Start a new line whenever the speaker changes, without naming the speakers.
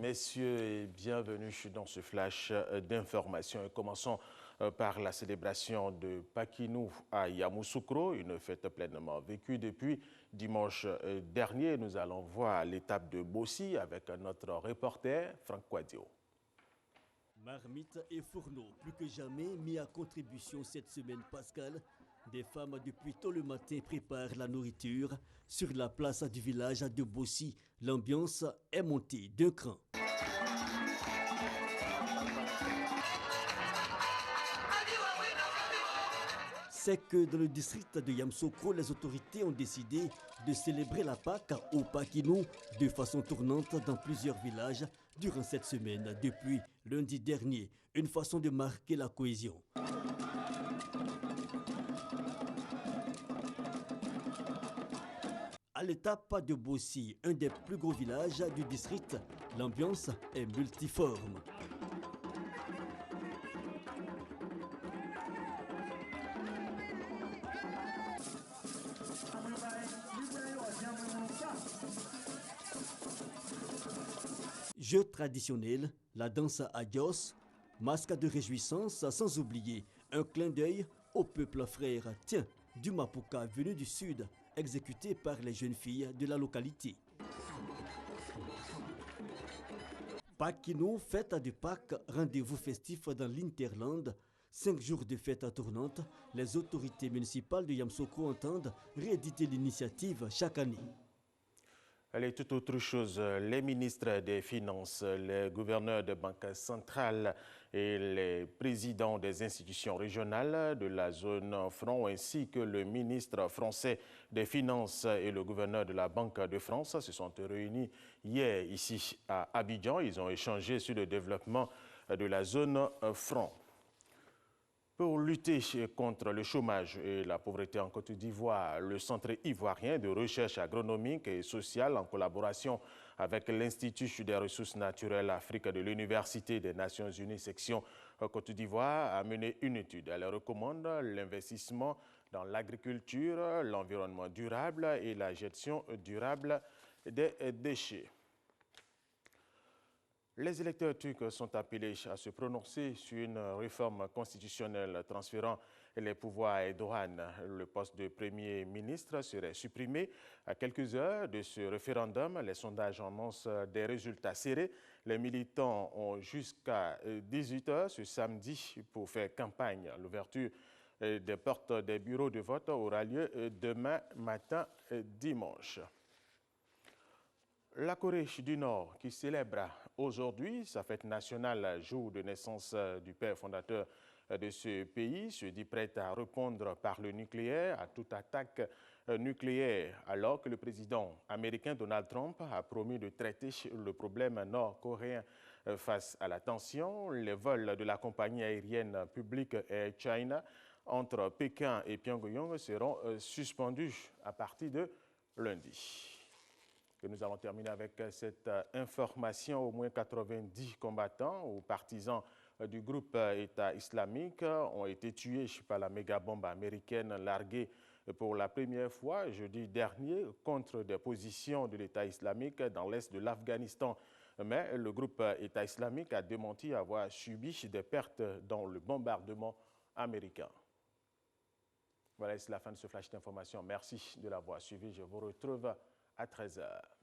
messieurs, et bienvenue dans ce flash d'information. Et commençons par la célébration de Pakinou à Yamoussoukro, une fête pleinement vécue depuis dimanche dernier. Nous allons voir l'étape de Bossi avec notre reporter Franck Kouadio.
Marmites et fourneaux, plus que jamais mis à contribution cette semaine pascale. Des femmes depuis tôt le matin préparent la nourriture. Sur la place du village de Bossi, l'ambiance est montée d'un cran. C'est que dans le district de Yamoussoukro, les autorités ont décidé de célébrer la Pâque au Pakinou de façon tournante dans plusieurs villages durant cette semaine, depuis lundi dernier, une façon de marquer la cohésion. À l'étape de Bossi, un des plus gros villages du district, l'ambiance est multiforme. Jeux traditionnels, la danse à Dios, masque de réjouissance, sans oublier un clin d'œil au peuple frère, tiens, du Mapuka venu du sud, exécuté par les jeunes filles de la localité. Pakinou, fête de Pâques, rendez-vous festif dans l'Interland. 5 jours de fête tournante, les autorités municipales de Yamoussoukro entendent rééditer l'initiative chaque année.
Allez, toute autre chose, les ministres des Finances, les gouverneurs de banques centrales et les présidents des institutions régionales de la zone franc ainsi que le ministre français des Finances et le gouverneur de la Banque de France se sont réunis hier ici à Abidjan. Ils ont échangé sur le développement de la zone franc. Pour lutter contre le chômage et la pauvreté en Côte d'Ivoire, le Centre ivoirien de recherche agronomique et sociale, en collaboration avec l'Institut des ressources naturelles Afrique de l'Université des Nations Unies, section Côte d'Ivoire, a mené une étude. Elle recommande l'investissement dans l'agriculture, l'environnement durable et la gestion durable des déchets. Les électeurs turcs sont appelés à se prononcer sur une réforme constitutionnelle transférant les pouvoirs à Erdogan. Le poste de Premier ministre serait supprimé. À quelques heures de ce référendum, les sondages annoncent des résultats serrés. Les militants ont jusqu'à 18 h ce samedi pour faire campagne. L'ouverture des portes des bureaux de vote aura lieu demain matin, dimanche. La Corée du Nord, qui célèbre aujourd'hui sa fête nationale, jour de naissance du père fondateur de ce pays, se dit prête à répondre par le nucléaire à toute attaque nucléaire, alors que le président américain Donald Trump a promis de traiter le problème nord-coréen face à la tension. Les vols de la compagnie aérienne publique Air China entre Pékin et Pyongyang seront suspendus à partir de lundi. Et nous allons terminer avec cette information. Au moins 90 combattants ou partisans du groupe État islamique ont été tués par la méga-bombe américaine larguée pour la première fois jeudi dernier contre des positions de l'État islamique dans l'est de l'Afghanistan. Mais le groupe État islamique a démenti avoir subi des pertes dans le bombardement américain. Voilà, c'est la fin de ce flash d'information. Merci de l'avoir suivi. Je vous retrouve à 13 h.